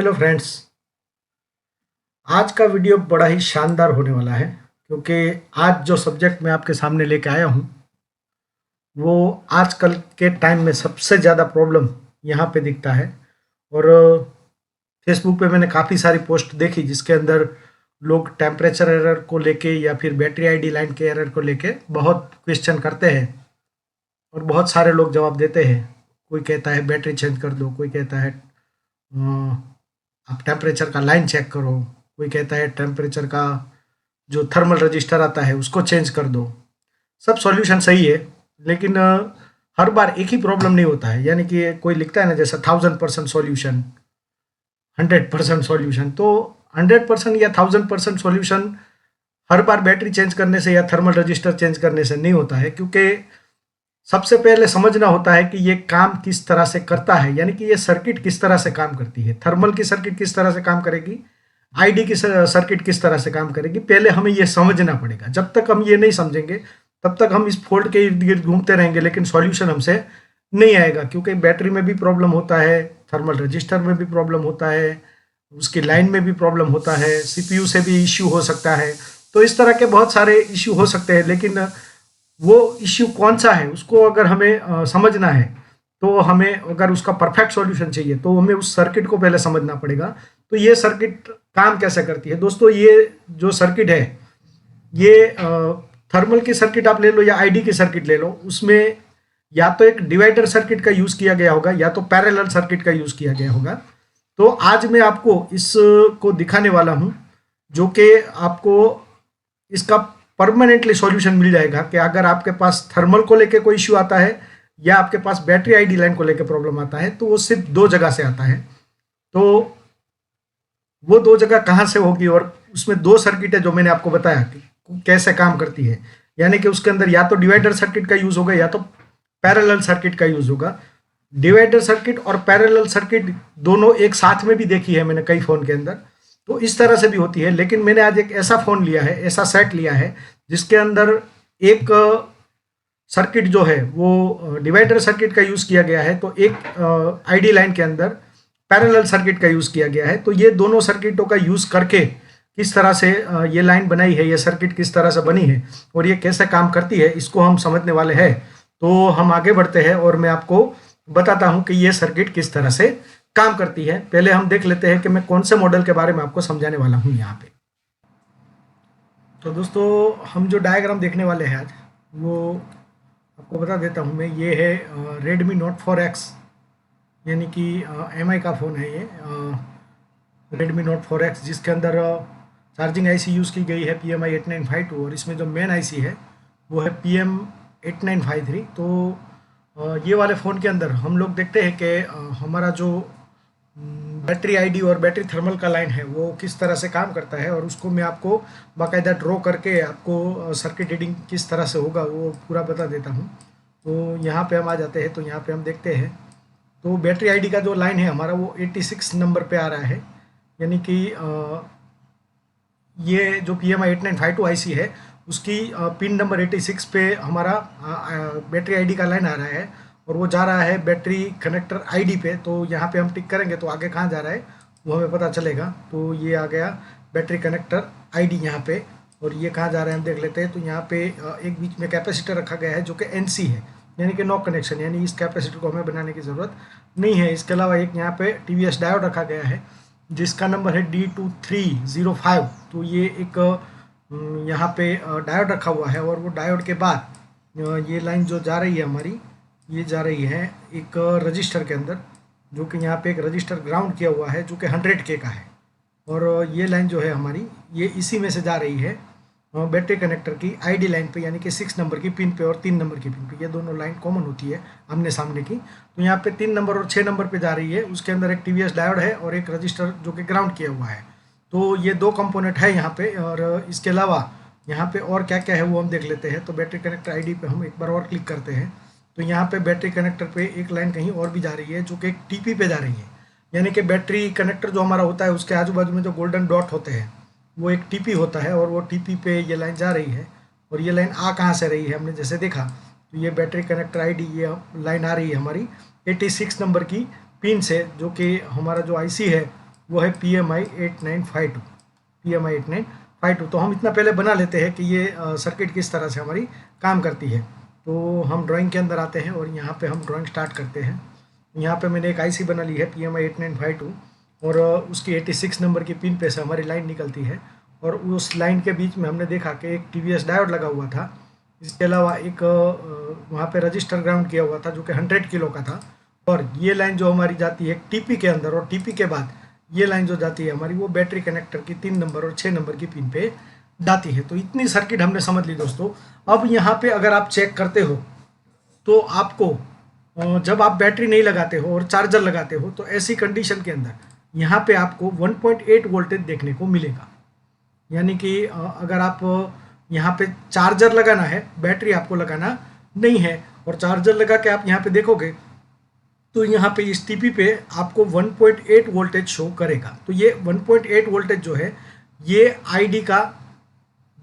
Hello friends. आज का video बड़ा ही शानदार होने वाला है क्योंकि आज जो सब्जेक्ट मैं आपके सामने लेके आया हूँ वो आजकल के टाइम में सबसे ज़्यादा प्रॉब्लम यहाँ पे दिखता है। और फेसबुक पे मैंने काफ़ी सारी पोस्ट देखी जिसके अंदर लोग टेम्परेचर एरर को लेके या फिर बैटरी आईडी लाइन के एरर को लेके बहुत क्वेश्चन करते हैं और बहुत सारे लोग जवाब देते हैं। कोई कहता है बैटरी चेंज कर दो, कोई कहता है आप टेम्परेचर का लाइन चेक करो, कोई कहता है टेम्परेचर का जो थर्मल रजिस्टर आता है उसको चेंज कर दो। सब सॉल्यूशन सही है लेकिन हर बार एक ही प्रॉब्लम नहीं होता है। यानी कि कोई लिखता है ना जैसा 1000% सॉल्यूशन, 100% सॉल्यूशन, तो 100% या 1000% सॉल्यूशन हर बार बैटरी चेंज करने से या थर्मल रजिस्टर चेंज करने से नहीं होता है। क्योंकि सबसे पहले समझना होता है कि ये काम किस तरह से करता है, यानी कि ये सर्किट किस तरह से काम करती है। थर्मल की सर्किट किस तरह से काम करेगी, आईडी की सर्किट किस तरह से काम करेगी, पहले हमें ये समझना पड़ेगा। जब तक हम ये नहीं समझेंगे तब तक हम इस फॉल्ट के इर्द गिर्द घूमते रहेंगे लेकिन सॉल्यूशन हमसे नहीं आएगा। क्योंकि बैटरी में भी प्रॉब्लम होता है, थर्मल रजिस्टर में भी प्रॉब्लम होता है, उसकी लाइन में भी प्रॉब्लम होता है, सीपीयू से भी इश्यू हो सकता है। तो इस तरह के बहुत सारे इश्यू हो सकते हैं लेकिन वो इश्यू कौन सा है उसको अगर हमें समझना है तो हमें अगर उसका परफेक्ट सॉल्यूशन चाहिए तो हमें उस सर्किट को पहले समझना पड़ेगा। तो ये सर्किट काम कैसे करती है दोस्तों, ये जो सर्किट है ये थर्मल की सर्किट आप ले लो या आईडी की सर्किट ले लो, उसमें या तो एक डिवाइडर सर्किट का यूज़ किया गया होगा या तो पैरेलल सर्किट का यूज़ किया गया होगा। तो आज मैं आपको इसको दिखाने वाला हूँ जो कि आपको इसका परमानेंटली सॉल्यूशन मिल जाएगा कि अगर आपके पास थर्मल को लेके कोई इश्यू आता है या आपके पास बैटरी आईडी लाइन को लेके प्रॉब्लम आता है तो वो सिर्फ दो जगह से आता है। तो वो दो जगह कहाँ से होगी, और उसमें दो सर्किट है जो मैंने आपको बताया कि कैसे काम करती है। यानी कि उसके अंदर या तो डिवाइडर सर्किट का यूज़ होगा या तो पैरेलल सर्किट का यूज़ होगा। डिवाइडर सर्किट और पैरेलल सर्किट दोनों एक साथ में भी देखी है मैंने कई फ़ोन के अंदर, तो इस तरह से भी होती है। लेकिन मैंने आज एक ऐसा फ़ोन लिया है, ऐसा सेट लिया है जिसके अंदर एक सर्किट जो है वो डिवाइडर सर्किट का यूज़ किया गया है, तो एक आईडी लाइन के अंदर पैरेलल सर्किट का यूज़ किया गया है। तो ये दोनों सर्किटों का यूज़ करके किस तरह से ये लाइन बनाई है, ये सर्किट किस तरह से बनी है और ये कैसे काम करती है, इसको हम समझने वाले हैं। तो हम आगे बढ़ते हैं और मैं आपको बताता हूँ कि ये सर्किट किस तरह से काम करती है। पहले हम देख लेते हैं कि मैं कौन से मॉडल के बारे में आपको समझाने वाला हूँ यहाँ पे। तो दोस्तों हम जो डायग्राम देखने वाले हैं आज वो आपको बता देता हूँ मैं। ये है Redmi Note 4X, यानी कि MI का फ़ोन है ये Redmi Note 4X, जिसके अंदर चार्जिंग आईसी यूज़ की गई है PMI 8952 और इसमें जो मेन आईसी है वो है PM 8953। तो ये वाले फ़ोन के अंदर हम लोग देखते हैं कि हमारा जो बैटरी आईडी और बैटरी थर्मल का लाइन है वो किस तरह से काम करता है, और उसको मैं आपको बाकायदा ड्रॉ करके आपको सर्किट रीडिंग किस तरह से होगा वो पूरा बता देता हूँ। तो यहाँ पे हम आ जाते हैं, तो यहाँ पे हम देखते हैं तो बैटरी आईडी का जो लाइन है हमारा वो 86 नंबर पे आ रहा है। यानी कि ये जो PMI 8952 आईसी है उसकी पिन नंबर 86 पे हमारा बैटरी आईडी का लाइन आ रहा है और वो जा रहा है बैटरी कनेक्टर आईडी पे। तो यहाँ पे हम टिक करेंगे तो आगे कहाँ जा रहा है वो हमें पता चलेगा। तो ये आ गया बैटरी कनेक्टर आईडी यहाँ पे, और ये कहाँ जा रहा है हम देख लेते हैं। तो यहाँ पे एक बीच में कैपेसिटर रखा गया है जो कि NC है, यानी कि नो कनेक्शन, यानी इस कैपेसिटर को हमें बनाने की ज़रूरत नहीं है। इसके अलावा एक यहाँ पे TVS डायोड रखा गया है जिसका नंबर है D2305। तो ये एक यहाँ पे डायोड रखा हुआ है और वो डायोड के बाद ये लाइन जो जा रही है हमारी, ये जा रही है एक रजिस्टर के अंदर, जो कि यहाँ पे एक रजिस्टर ग्राउंड किया हुआ है जो कि 100K का है। और ये लाइन जो है हमारी ये इसी में से जा रही है बैटरी कनेक्टर की आईडी लाइन पे, यानी कि 6 नंबर की पिन पे और 3 नंबर की पिन पे। ये दोनों लाइन कॉमन होती है आमने सामने की। तो यहाँ पे 3 नंबर और 6 नंबर पे जा रही है, उसके अंदर एक TVS डायोड है और एक रजिस्टर जो कि ग्राउंड किया हुआ है। तो ये दो कंपोनेंट है यहाँ पे, और इसके अलावा यहाँ पे और क्या क्या है वो हम देख लेते हैं। तो बैटरी कनेक्टर आईडी पे हम एक बार और क्लिक करते हैं तो यहाँ पे बैटरी कनेक्टर पे एक लाइन कहीं और भी जा रही है जो कि एक TP पे जा रही है। यानी कि बैटरी कनेक्टर जो हमारा होता है उसके आजू बाजू में जो गोल्डन डॉट होते हैं वो एक TP होता है, और वो TP पे ये लाइन जा रही है। और ये लाइन आ कहाँ से रही है हमने जैसे देखा, तो ये बैटरी कनेक्टर आईडी ये लाइन आ रही है हमारी 86 नंबर की पिन से, जो कि हमारा जो आईसी है वो है PMI 8952, PMI 8952। तो हम इतना पहले बना लेते हैं कि ये सर्किट किस तरह से हमारी काम करती है। तो हम ड्राइंग के अंदर आते हैं और यहाँ पे हम ड्राइंग स्टार्ट करते हैं। यहाँ पे मैंने एक IC बना ली है PMI 8952 और उसकी 86 नंबर की पिन पे से हमारी लाइन निकलती है और उस लाइन के बीच में हमने देखा कि एक TVS डायोड लगा हुआ था। इसके अलावा एक वहाँ पे रजिस्टर ग्राउंड किया हुआ था जो कि 100 किलो का था। और ये लाइन जो हमारी जाती है TP के अंदर और TP के बाद ये लाइन जो जाती है हमारी वो बैटरी कनेक्टर की 3 नंबर और 6 नंबर की पिन पे जाती है। तो इतनी सर्किट हमने समझ ली दोस्तों। अब यहाँ पे अगर आप चेक करते हो तो आपको जब आप बैटरी नहीं लगाते हो और चार्जर लगाते हो तो ऐसी कंडीशन के अंदर यहाँ पे आपको 1.8 वोल्टेज देखने को मिलेगा। यानी कि अगर आप यहाँ पे चार्जर लगाना है, बैटरी आपको लगाना नहीं है, और चार्जर लगा के आप यहाँ पे देखोगे तो यहाँ पे इस TP पे आपको 1.8 वोल्टेज शो करेगा। तो ये 1.8 वोल्टेज जो है ये ID का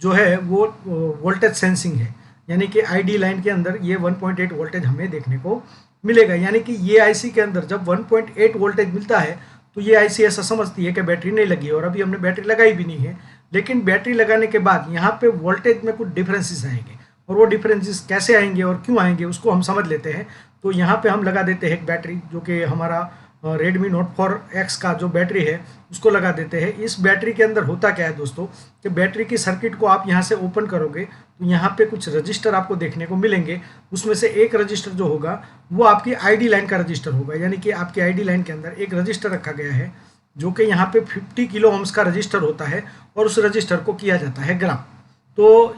जो है वो वोल्टेज सेंसिंग है। यानी कि ID लाइन के अंदर ये 1.8 वोल्टेज हमें देखने को मिलेगा। यानी कि ये IC के अंदर जब 1.8 वोल्टेज मिलता है तो ये IC ऐसा समझती है कि बैटरी नहीं लगी है, और अभी हमने बैटरी लगाई भी नहीं है। लेकिन बैटरी लगाने के बाद यहाँ पे वोल्टेज में कुछ डिफरेंसेस आएंगे, और वो डिफरेंसेस कैसे आएंगे और क्यों आएंगे उसको हम समझ लेते हैं। तो यहाँ पे हम लगा देते हैं एक बैटरी जो कि हमारा Redmi Note 4X का जो बैटरी है उसको लगा देते हैं। इस बैटरी के अंदर होता क्या है दोस्तों कि बैटरी की सर्किट को आप यहाँ से ओपन करोगे तो यहाँ पे कुछ रजिस्टर आपको देखने को मिलेंगे। उसमें से एक रजिस्टर जो होगा वो आपकी ID लाइन का रजिस्टर होगा। यानी कि आपकी ID लाइन के अंदर एक रजिस्टर रखा गया है जो कि यहाँ पे 50 किलो ओम्स का रजिस्टर होता है और उस रजिस्टर को किया जाता है ग्राउंड। तो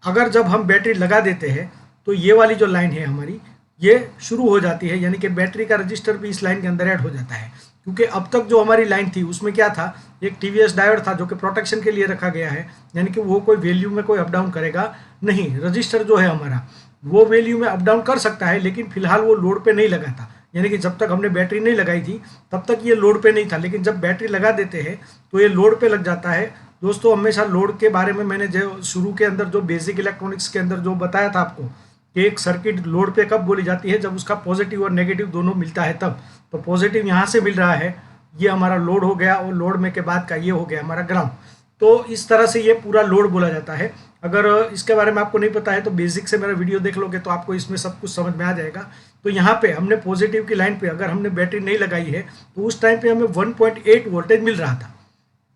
अगर जब हम बैटरी लगा देते हैं तो ये वाली जो लाइन है हमारी ये शुरू हो जाती है। यानी कि बैटरी का रजिस्टर भी इस लाइन के अंदर ऐड हो जाता है, क्योंकि अब तक जो हमारी लाइन थी उसमें क्या था, एक TVS डायोड था जो कि प्रोटेक्शन के लिए रखा गया है। यानी कि वो कोई वैल्यू में कोई अप डाउन करेगा नहीं। रजिस्टर जो है हमारा वो वैल्यू में अप डाउन कर सकता है, लेकिन फिलहाल वो लोड पे नहीं लगा था। यानी कि जब तक हमने बैटरी नहीं लगाई थी तब तक ये लोड पे नहीं था, लेकिन जब बैटरी लगा देते हैं तो ये लोड पे लग जाता है। दोस्तों हमेशा लोड के बारे में मैंने जो शुरू के अंदर जो बेसिक इलेक्ट्रॉनिक्स के अंदर जो बताया था आपको कि एक सर्किट लोड पे कब बोली जाती है, जब उसका पॉजिटिव और नेगेटिव दोनों मिलता है तब। तो पॉजिटिव यहाँ से मिल रहा है, ये हमारा लोड हो गया, और लोड में के बाद का ये हो गया हमारा ग्राउंड। तो इस तरह से ये पूरा लोड बोला जाता है। अगर इसके बारे में आपको नहीं पता है तो बेसिक से मेरा वीडियो देख लोगे तो आपको इसमें सब कुछ समझ में आ जाएगा। तो यहाँ पे हमने पॉजिटिव की लाइन पे अगर हमने बैटरी नहीं लगाई है तो उस टाइम पे हमें 1.8 वोल्टेज मिल रहा था,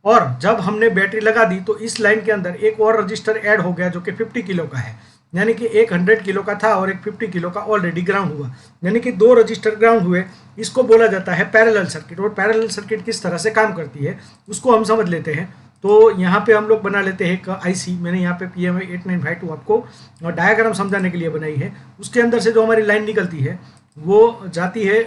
और जब हमने बैटरी लगा दी तो इस लाइन के अंदर एक और रजिस्टर ऐड हो गया जो कि 50 किलो का है। यानी कि एक 100 किलो का था और एक 50 किलो का ऑलरेडी ग्राउंड हुआ, यानी कि दो रजिस्टर ग्राउंड हुए। इसको बोला जाता है पैरेलल सर्किट। और पैरेलल सर्किट किस तरह से काम करती है उसको हम समझ लेते हैं। तो यहाँ पे हम लोग बना लेते हैं एक IC। मैंने यहाँ पे PMI 8952 आपको डायग्राम समझाने के लिए बनाई है। उसके अंदर से जो हमारी लाइन निकलती है वो जाती है,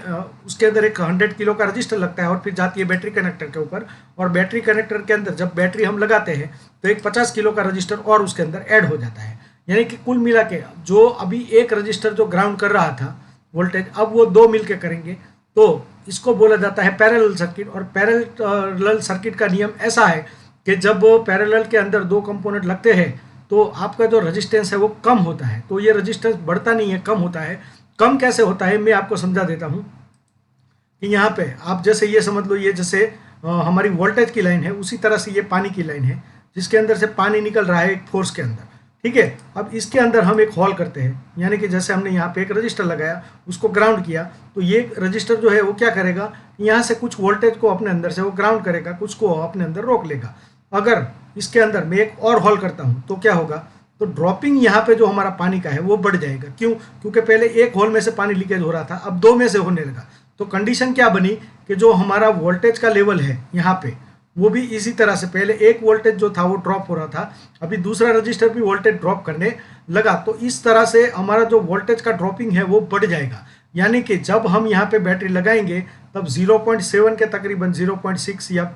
उसके अंदर एक 100 किलो का रजिस्टर लगता है और फिर जाती है बैटरी कनेक्टर के ऊपर। और बैटरी कनेक्टर के अंदर जब बैटरी हम लगाते हैं तो एक 50 किलो का रजिस्टर और उसके अंदर ऐड हो जाता है। यानी कि कुल मिला के जो अभी एक रजिस्टर जो ग्राउंड कर रहा था वोल्टेज, अब वो दो मिल के करेंगे। तो इसको बोला जाता है पैरेलल सर्किट। और पैरेलल सर्किट का नियम ऐसा है कि जब पैरेलल के अंदर दो कंपोनेंट लगते हैं तो आपका जो रेजिस्टेंस है वो कम होता है। तो ये रेजिस्टेंस बढ़ता नहीं है, कम होता है। कम कैसे होता है मैं आपको समझा देता हूँ कि यहाँ पे आप जैसे ये समझ लो, ये जैसे हमारी वोल्टेज की लाइन है उसी तरह से ये पानी की लाइन है जिसके अंदर से पानी निकल रहा है एक फोर्स के अंदर, ठीक है। अब इसके अंदर हम एक होल करते हैं, यानी कि जैसे हमने यहाँ पे एक रजिस्टर लगाया, उसको ग्राउंड किया, तो ये रजिस्टर जो है वो क्या करेगा, यहाँ से कुछ वोल्टेज को अपने अंदर से वो ग्राउंड करेगा, कुछ को अपने अंदर रोक लेगा। अगर इसके अंदर मैं एक और होल करता हूँ तो क्या होगा, तो ड्रॉपिंग यहाँ पे जो हमारा पानी का है वो बढ़ जाएगा। क्यों? क्योंकि पहले एक होल में से पानी लीकेज हो रहा था, अब दो में से होने लगा। तो कंडीशन क्या बनी कि जो हमारा वोल्टेज का लेवल है यहाँ पे वो भी इसी तरह से, पहले एक वोल्टेज जो था वो ड्रॉप हो रहा था, अभी दूसरा रजिस्टर भी वोल्टेज ड्रॉप करने लगा। तो इस तरह से हमारा जो वोल्टेज का ड्रॉपिंग है वो बढ़ जाएगा। यानी कि जब हम यहाँ पे बैटरी लगाएंगे तब 0.7 के तकरीबन 0.6 या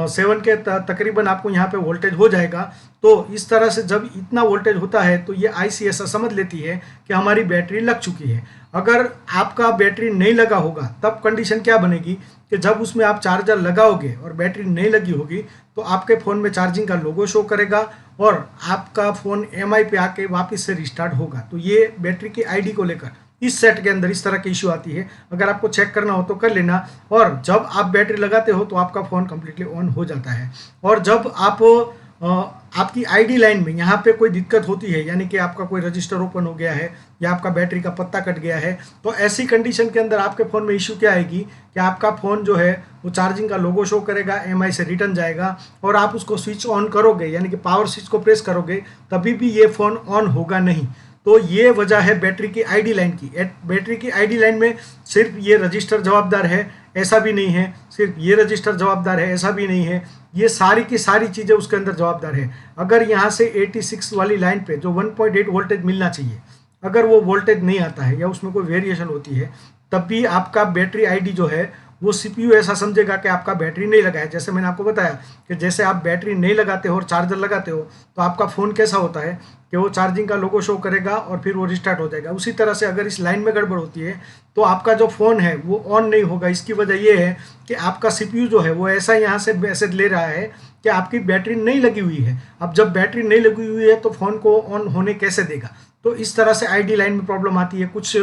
7 के तकरीबन आपको यहाँ पे वोल्टेज हो जाएगा। तो इस तरह से जब इतना वोल्टेज होता है तो ये IC ऐसा समझ लेती है कि हमारी बैटरी लग चुकी है। अगर आपका बैटरी नहीं लगा होगा तब कंडीशन क्या बनेगी कि जब उसमें आप चार्जर लगाओगे और बैटरी नहीं लगी होगी तो आपके फ़ोन में चार्जिंग का लोगो शो करेगा और आपका फ़ोन MI पे आके वापस से रिस्टार्ट होगा। तो ये बैटरी की ID को लेकर इस सेट के अंदर इस तरह की इश्यू आती है। अगर आपको चेक करना हो तो कर लेना। और जब आप बैटरी लगाते हो तो आपका फ़ोन कम्प्लीटली ऑन हो जाता है। और जब आप आपकी आईडी लाइन में यहाँ पे कोई दिक्कत होती है, यानी कि आपका कोई रजिस्टर ओपन हो गया है या आपका बैटरी का पत्ता कट गया है, तो ऐसी कंडीशन के अंदर आपके फ़ोन में इश्यू क्या आएगी कि आपका फ़ोन जो है वो चार्जिंग का लोगो शो करेगा, एमआई से रिटर्न जाएगा और आप उसको स्विच ऑन करोगे, यानी कि पावर स्विच को प्रेस करोगे, तभी भी ये फ़ोन ऑन होगा नहीं। तो ये वजह है बैटरी की आईडी लाइन की। बैटरी की आईडी लाइन में सिर्फ ये रजिस्टर जवाबदार है ऐसा भी नहीं है, सिर्फ ये रजिस्टर जवाबदार है ऐसा भी नहीं है, ये सारी की सारी चीज़ें उसके अंदर जवाबदार है। अगर यहाँ से 86 वाली लाइन पे जो 1.8 वोल्टेज मिलना चाहिए, अगर वो वोल्टेज नहीं आता है या उसमें कोई वेरिएशन होती है, तब भी आपका बैटरी आईडी जो है वो सीपीयू ऐसा समझेगा कि आपका बैटरी नहीं लगा है। जैसे मैंने आपको बताया कि जैसे आप बैटरी नहीं लगाते हो और चार्जर लगाते हो तो आपका फ़ोन कैसा होता है कि वो चार्जिंग का लोगो शो करेगा और फिर वो रिस्टार्ट हो जाएगा। उसी तरह से अगर इस लाइन में गड़बड़ होती है तो आपका जो फ़ोन है वो ऑन नहीं होगा। इसकी वजह ये है कि आपका सीपीयू जो है वो ऐसा यहाँ से मैसेज ले रहा है कि आपकी बैटरी नहीं लगी हुई है। अब जब बैटरी नहीं लगी हुई है तो फ़ोन को ऑन होने कैसे देगा। तो इस तरह से आईडी लाइन में प्रॉब्लम आती है। कुछ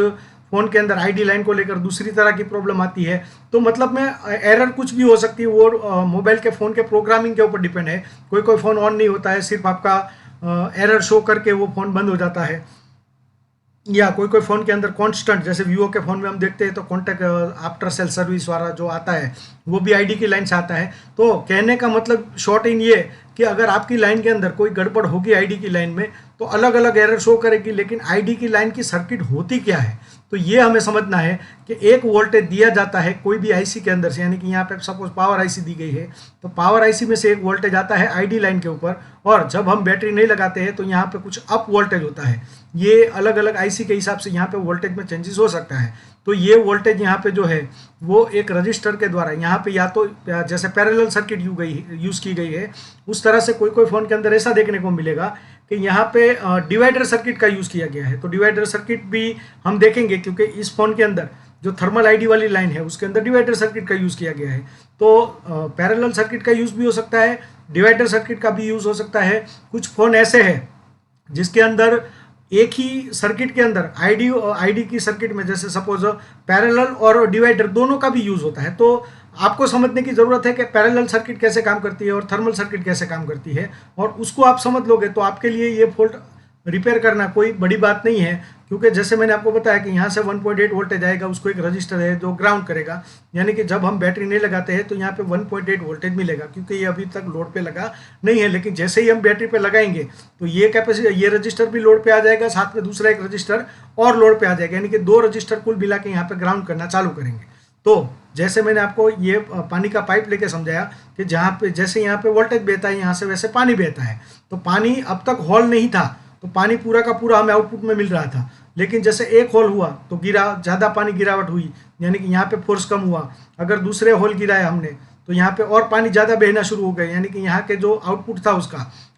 फ़ोन के अंदर आईडी लाइन को लेकर दूसरी तरह की प्रॉब्लम आती है। तो मतलब में एरर कुछ भी हो सकती है, वो मोबाइल के फ़ोन के प्रोग्रामिंग के ऊपर डिपेंड है। कोई फ़ोन ऑन नहीं होता है, सिर्फ आपका एरर शो करके वो फ़ोन बंद हो जाता है। या कोई फ़ोन के अंदर कांस्टेंट, जैसे वीवो के फ़ोन में हम देखते हैं तो कॉन्टैक्ट आफ्टर सेल सर्विस वाला जो आता है वो भी आईडी की लाइन से आता है। तो कहने का मतलब शॉर्ट इन ये कि अगर आपकी लाइन के अंदर कोई गड़बड़ होगी आईडी की लाइन में तो अलग अलग एरर शो करेगी, लेकिन आईडी की लाइन की सर्किट होती क्या है, तो ये हमें समझना है कि एक वोल्टेज दिया जाता है कोई भी आईसी के अंदर से, यानी कि यहाँ पे सपोज पावर आईसी दी गई है तो पावर आईसी में से एक वोल्टेज आता है आईडी लाइन के ऊपर, और जब हम बैटरी नहीं लगाते हैं तो यहाँ पे कुछ अप वोल्टेज होता है। ये अलग अलग आईसी के हिसाब से यहाँ पे वोल्टेज में चेंजेस हो सकता है। तो ये वोल्टेज यहाँ पे जो है वो एक रजिस्टर के द्वारा यहाँ पे या तो जैसे पैरेलल सर्किट यूज़ की गई है, उस तरह से कोई फ़ोन के अंदर ऐसा देखने को मिलेगा कि यहाँ पे डिवाइडर सर्किट का यूज़ किया गया है। तो डिवाइडर सर्किट भी हम देखेंगे क्योंकि इस फ़ोन के अंदर जो थर्मल आईडी वाली लाइन है उसके अंदर डिवाइडर सर्किट का यूज़ किया गया है। तो पैरेलल सर्किट का यूज़ भी हो सकता है, डिवाइडर सर्किट का भी यूज़ हो सकता है। कुछ फ़ोन ऐसे हैं जिसके अंदर एक ही सर्किट के अंदर आईडी की सर्किट में जैसे सपोज पैरेलल और डिवाइडर दोनों का भी यूज़ होता है। तो आपको समझने की ज़रूरत है कि पैरेलल सर्किट कैसे काम करती है और थर्मल सर्किट कैसे काम करती है, और उसको आप समझ लोगे तो आपके लिए ये फॉल्ट रिपेयर करना कोई बड़ी बात नहीं है। क्योंकि जैसे मैंने आपको बताया कि यहाँ से 1.8 वोल्टेज आएगा, उसको एक रजिस्टर है जो ग्राउंड करेगा, यानी कि जब हम बैटरी नहीं लगाते हैं तो यहाँ पे 1.8 वोल्टेज मिलेगा क्योंकि ये अभी तक लोड पे लगा नहीं है। लेकिन जैसे ही हम बैटरी पे लगाएंगे तो ये रजिस्टर भी लोड पे आ जाएगा, साथ में दूसरा एक रजिस्टर और लोड पे आ जाएगा, यानी कि 2 रजिस्टर कुल मिला के यहाँ पे ग्राउंड करना चालू करेंगे। तो जैसे मैंने आपको ये पानी का पाइप लेके समझाया कि जहाँ पे जैसे यहाँ पे वोल्टेज बहता है यहाँ से वैसे पानी बहता है। तो पानी अब तक हॉल नहीं था तो पानी पूरा का पूरा हमें आउटपुट में मिल रहा था, लेकिन जैसे एक होल हुआ तो ज़्यादा पानी गिरावट हुई, यानी कि यहाँ पे फोर्स कम हुआ। अगर दूसरे होल गिराया हमने तो यहाँ पे और पानी ज़्यादा बहना शुरू हो गया, यानी कि यहाँ के जो आउटपुट था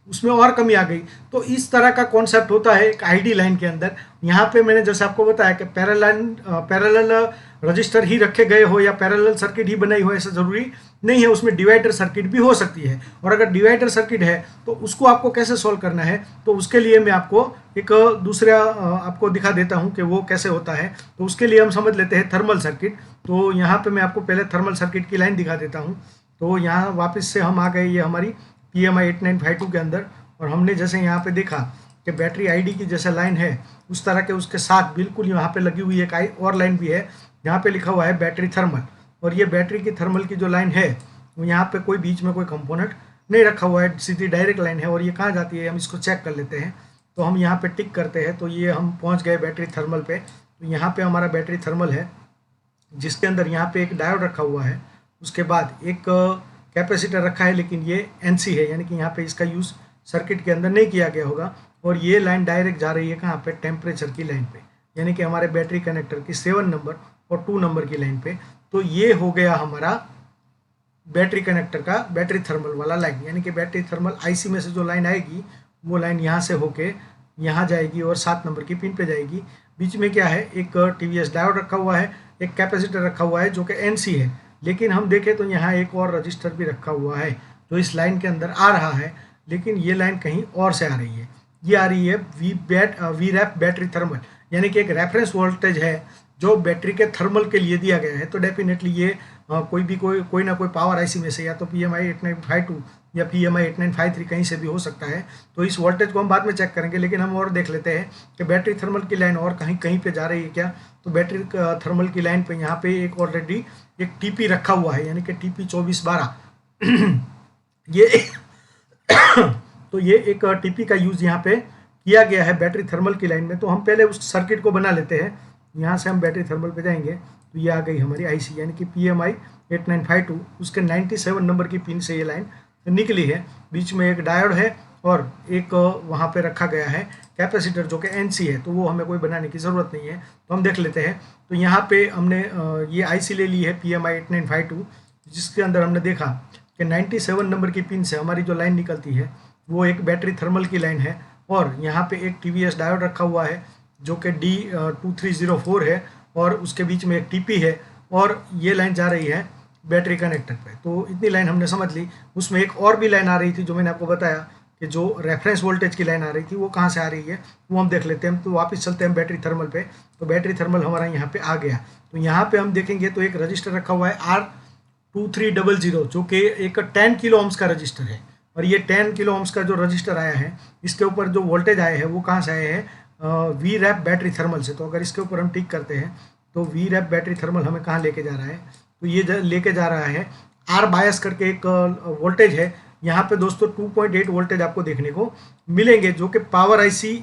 उसमें और कमी आ गई। तो इस तरह का कॉन्सेप्ट होता है एक आईडी लाइन के अंदर। यहाँ पे मैंने जैसे आपको बताया कि पैरेलल रजिस्टर ही रखे गए हो या पैरेलल सर्किट ही बनाई हो ऐसा ज़रूरी नहीं है, उसमें डिवाइडर सर्किट भी हो सकती है। और अगर डिवाइडर सर्किट है तो उसको आपको कैसे सॉल्व करना है, तो उसके लिए मैं आपको एक दूसरा आपको दिखा देता हूँ कि वो कैसे होता है। तो उसके लिए हम समझ लेते हैं थर्मल सर्किट। तो यहाँ पे मैं आपको पहले थर्मल सर्किट की लाइन दिखा देता हूँ। तो यहाँ वापस से हम आ गए ये हमारी PMI 8952 के अंदर, और हमने जैसे यहाँ पे देखा कि बैटरी आईडी की जैसे लाइन है उस तरह के उसके साथ बिल्कुल यहाँ पे लगी हुई एक और लाइन भी है जहाँ पे लिखा हुआ है बैटरी थर्मल। और ये बैटरी की थर्मल की जो लाइन है वो यहाँ पे कोई बीच में कोई कंपोनेंट नहीं रखा हुआ है, सीधी डायरेक्ट लाइन है। और ये कहाँ जाती है हम इसको चेक कर लेते हैं। तो हम यहाँ पे टिक करते हैं तो ये हम पहुँच गए बैटरी थर्मल पे। तो यहाँ पे हमारा बैटरी थर्मल है जिसके अंदर यहाँ पे एक डायोड रखा हुआ है, उसके बाद एक कैपेसिटर रखा है, लेकिन ये NC है, यानी कि यहाँ पे इसका यूज़ सर्किट के अंदर नहीं किया गया होगा। और ये लाइन डायरेक्ट जा रही है कहाँ पे, टेम्परेचर की लाइन पे, यानी कि हमारे बैटरी कनेक्टर की 7 नंबर और 2 नंबर की लाइन पे। तो ये हो गया हमारा बैटरी कनेक्टर का बैटरी थर्मल वाला लाइन, यानी कि बैटरी थर्मल IC में से जो लाइन आएगी वो लाइन यहाँ से होके यहाँ जाएगी और 7 नंबर की पिन पे जाएगी। बीच में क्या है, एक TVS डायोड रखा हुआ है, एक कैपेसिटर रखा हुआ है जो कि NC है, लेकिन हम देखें तो यहाँ एक और रजिस्टर भी रखा हुआ है जो इस लाइन के अंदर आ रहा है, लेकिन ये लाइन कहीं और से आ रही है। ये आ रही है VRAP बैटरी थर्मल, यानी कि एक रेफरेंस वोल्टेज है जो बैटरी के थर्मल के लिए दिया गया है, तो डेफिनेटली ये कोई ना कोई पावर आईसी में से या तो PMI 8952 या PMI 8953 कहीं से भी हो सकता है। तो इस वोल्टेज को हम बाद में चेक करेंगे, लेकिन हम और देख लेते हैं कि बैटरी थर्मल की लाइन और कहीं पे जा रही है क्या। तो बैटरी थर्मल की लाइन पे यहाँ पे एक ऑलरेडी एक TP रखा हुआ है, यानी कि TP 2412 ये तो ये एक TP का यूज़ यहाँ पे किया गया है बैटरी थर्मल की लाइन में। तो हम पहले उस सर्किट को बना लेते हैं। यहाँ से हम बैटरी थर्मल पे जाएंगे तो ये आ गई हमारी आईसी, यानी कि PMI 8952, उसके 97 नंबर की पिन से ये लाइन निकली है। बीच में एक डायोड है और एक वहाँ पे रखा गया है कैपेसिटर जो कि NC है, तो वो हमें कोई बनाने की ज़रूरत नहीं है। तो हम देख लेते हैं। तो यहाँ पे हमने ये आईसी ले ली है PMI 8952, जिसके अंदर हमने देखा कि 97 नंबर की पिन से हमारी जो लाइन निकलती है वो एक बैटरी थर्मल की लाइन है, और यहाँ पे एक TVS डायोड रखा हुआ है जो कि D2304 है, और उसके बीच में एक TP है, और ये लाइन जा रही है बैटरी कनेक्टर पे। तो इतनी लाइन हमने समझ ली। उसमें एक और भी लाइन आ रही थी जो मैंने आपको बताया कि जो रेफरेंस वोल्टेज की लाइन आ रही थी वो कहाँ से आ रही है वो हम देख लेते हैं। तो वापस चलते हैं बैटरी थर्मल पे। तो बैटरी थर्मल हमारा यहाँ पे आ गया। तो यहाँ पे हम देखेंगे तो एक रजिस्टर रखा हुआ है R2300 जो कि एक 10 किलो ओम्स का रजिस्टर है, और ये 10 किलो ओम्स का जो रजिस्टर आया है इसके ऊपर जो वोल्टेज आए हैं वो कहाँ से आए हैं, VREF बैटरी थर्मल से। तो अगर इसके ऊपर हम टिक करते हैं तो VREF बैटरी थर्मल हमें कहाँ लेके जा रहा है, तो ये लेके जा रहा है R बायस करके एक वोल्टेज है। यहाँ पे दोस्तों 2.8 वोल्टेज आपको देखने को मिलेंगे, जो कि पावर आईसी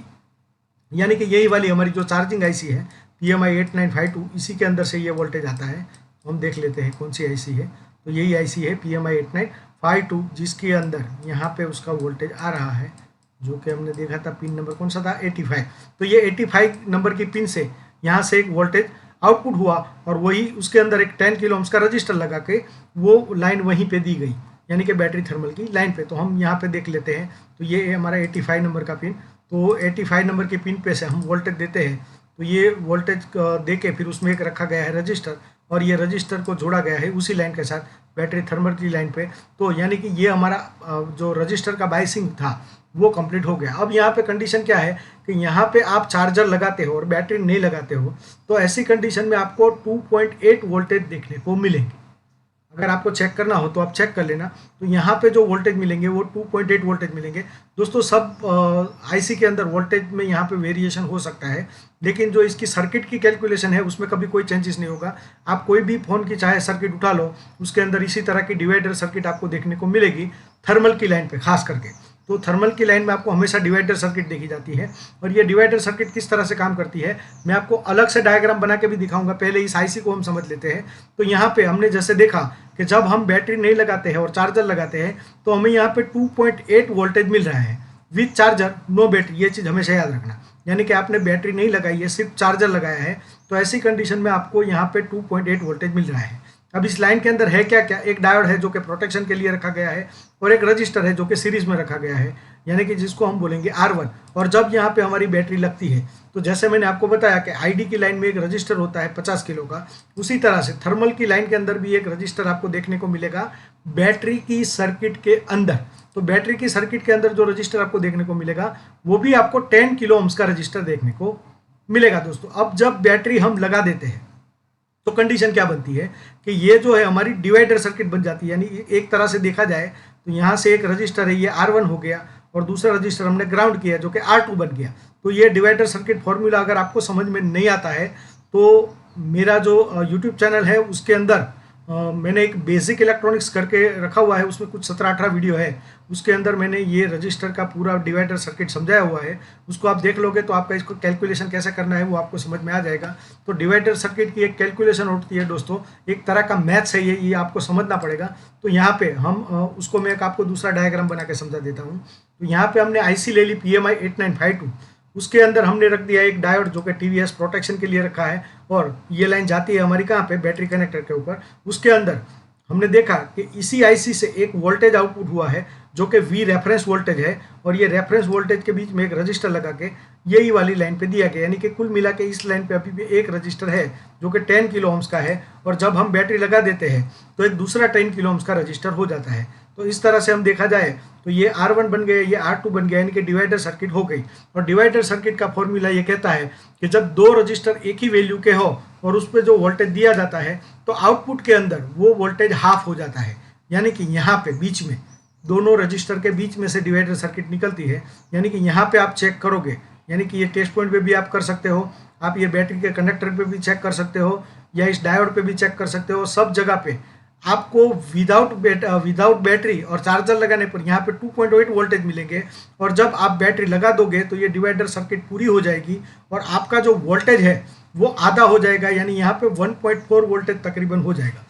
यानी कि यही वाली हमारी जो चार्जिंग आईसी है PMI 8952, इसी के अंदर से ये वोल्टेज आता है। तो हम देख लेते हैं कौन सी आईसी है। तो यही आईसी है PMI 8952, जिसके अंदर यहाँ पे उसका वोल्टेज आ रहा है, जो कि हमने देखा था पिन नंबर कौन सा था 85। तो ये 85 नंबर की पिन से यहाँ से एक वोल्टेज आउटपुट हुआ, और वही उसके अंदर एक 10 किलो ओम्स का रजिस्टर लगा के वो लाइन वहीं पे दी गई, यानी कि बैटरी थर्मल की लाइन पे। तो हम यहाँ पे देख लेते हैं। तो ये हमारा 85 नंबर का पिन, तो 85 नंबर की पिन पे से हम वोल्टेज देते हैं। तो ये वोल्टेज दे के फिर उसमें एक रखा गया है रजिस्टर, और ये रजिस्टर को जोड़ा गया है उसी लाइन के साथ बैटरी थर्मल की लाइन पे। तो यानी कि ये हमारा जो रजिस्टर का बाइसिंग था वो कंप्लीट हो गया। अब यहाँ पे कंडीशन क्या है कि यहाँ पे आप चार्जर लगाते हो और बैटरी नहीं लगाते हो, तो ऐसी कंडीशन में आपको 2.8 वोल्टेज देखने को मिलेंगे। अगर आपको चेक करना हो तो आप चेक कर लेना। तो यहाँ पे जो वोल्टेज मिलेंगे वो 2.8 वोल्टेज मिलेंगे। दोस्तों सब आईसी के अंदर वोल्टेज में यहाँ पे वेरिएशन हो सकता है, लेकिन जो इसकी सर्किट की कैलकुलेशन है उसमें कभी कोई चेंजेस नहीं होगा। आप कोई भी फ़ोन की चाहे सर्किट उठा लो, उसके अंदर इसी तरह की डिवाइडर सर्किट आपको देखने को मिलेगी थर्मल की लाइन पे खास करके। तो थर्मल की लाइन में आपको हमेशा डिवाइडर सर्किट देखी जाती है, और ये डिवाइडर सर्किट किस तरह से काम करती है मैं आपको अलग से डायग्राम बना के भी दिखाऊंगा। पहले इस आईसी को हम समझ लेते हैं। तो यहाँ पे हमने जैसे देखा कि जब हम बैटरी नहीं लगाते हैं और चार्जर लगाते हैं तो हमें यहाँ पे 2.8 वोल्टेज मिल रहा है विथ चार्जर नो बैटरी। ये चीज़ हमेशा याद रखना, यानी कि आपने बैटरी नहीं लगाई है, सिर्फ चार्जर लगाया है, तो ऐसी कंडीशन में आपको यहाँ पे 2.8 वोल्टेज मिल रहा है। अब इस लाइन के अंदर है क्या क्या, एक डायोड है जो कि प्रोटेक्शन के लिए रखा गया है, और एक रजिस्टर है जो कि सीरीज में रखा गया है, यानी कि जिसको हम बोलेंगे R1। और जब यहाँ पे हमारी बैटरी लगती है तो जैसे मैंने आपको बताया कि आईडी की लाइन में एक रजिस्टर होता है 50 किलो का, उसी तरह से थर्मल की लाइन के अंदर भी एक रजिस्टर आपको देखने को मिलेगा बैटरी की सर्किट के अंदर। तो बैटरी की सर्किट के अंदर जो रजिस्टर आपको देखने को मिलेगा वो भी आपको 10 किलो ओम्स का रजिस्टर देखने को मिलेगा। दोस्तों अब जब बैटरी हम लगा देते हैं तो कंडीशन क्या बनती है कि ये जो है हमारी डिवाइडर सर्किट बन जाती है। यानी एक तरह से देखा जाए तो यहाँ से एक रजिस्टर है ये R1 हो गया, और दूसरा रजिस्टर हमने ग्राउंड किया जो कि R2 बन गया। तो ये डिवाइडर सर्किट फॉर्मूला अगर आपको समझ में नहीं आता है तो मेरा जो YouTube चैनल है उसके अंदर मैंने एक बेसिक इलेक्ट्रॉनिक्स करके रखा हुआ है, उसमें कुछ 17-18 वीडियो है, उसके अंदर मैंने ये रजिस्टर का पूरा डिवाइडर सर्किट समझाया हुआ है। उसको आप देख लोगे तो आपका इसको कैलकुलेशन कैसे करना है वो आपको समझ में आ जाएगा। तो डिवाइडर सर्किट की एक कैलकुलेशन होती है दोस्तों, एक तरह का मैथ्स है ये आपको समझना पड़ेगा। तो यहाँ पे हम उसको मैं एक आपको दूसरा डायग्राम बना के समझा देता हूँ। तो यहाँ पे हमने आईसी ले ली PMI 8952, उसके अंदर हमने रख दिया एक डायोड जो कि TVS प्रोटेक्शन के लिए रखा है, और ये लाइन जाती है हमारी कहाँ पे बैटरी कनेक्टर के ऊपर। उसके अंदर हमने देखा कि इसी आईसी से एक वोल्टेज आउटपुट हुआ है जो कि V रेफरेंस वोल्टेज है, और ये रेफरेंस वोल्टेज के बीच में एक रजिस्टर लगा के यही वाली लाइन पे दिया गया। यानी कि कुल मिला के इस लाइन पे अभी भी एक रजिस्टर है जो कि 10 किलो ओम्स का है, और जब हम बैटरी लगा देते हैं तो एक दूसरा 10 किलो ओम्स का रजिस्टर हो जाता है। तो इस तरह से हम देखा जाए तो ये R1 बन गए, ये R2 बन गया, यानी कि डिवाइडर सर्किट हो गई। और डिवाइडर सर्किट का फॉर्मूला ये कहता है कि जब दो रजिस्टर एक ही वैल्यू के हो और उस पर जो वोल्टेज दिया जाता है तो आउटपुट के अंदर वो वोल्टेज हाफ हो जाता है, यानी कि यहाँ पे बीच में दोनों रजिस्टर के बीच में से डिवाइडर सर्किट निकलती है। यानी कि यहाँ पे आप चेक करोगे, यानी कि ये टेस्ट पॉइंट पे भी आप कर सकते हो, आप ये बैटरी के कनेक्टर पे भी चेक कर सकते हो, या इस डायोड पे भी चेक कर सकते हो। सब जगह पे आपको विदाउट बैटरी और चार्जर लगाने पर यहाँ पे 2.8 वोल्टेज मिलेंगे, और जब आप बैटरी लगा दोगे तो ये डिवाइडर सर्किट पूरी हो जाएगी और आपका जो वोल्टेज है वो आधा हो जाएगा, यानी यहाँ पे 1.4 वोल्टेज तकरीबन हो जाएगा।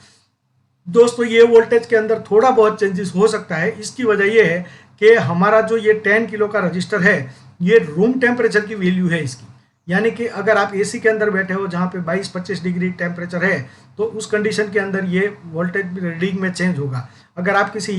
दोस्तों ये वोल्टेज के अंदर थोड़ा बहुत चेंजेस हो सकता है। इसकी वजह ये है कि हमारा जो ये 10 किलो का रजिस्टर है ये रूम टेम्परेचर की वैल्यू है इसकी, यानी कि अगर आप एसी के अंदर बैठे हो जहाँ पे 22-25 डिग्री टेम्परेचर है तो उस कंडीशन के अंदर ये वोल्टेज रीडिंग में चेंज होगा। अगर आप किसी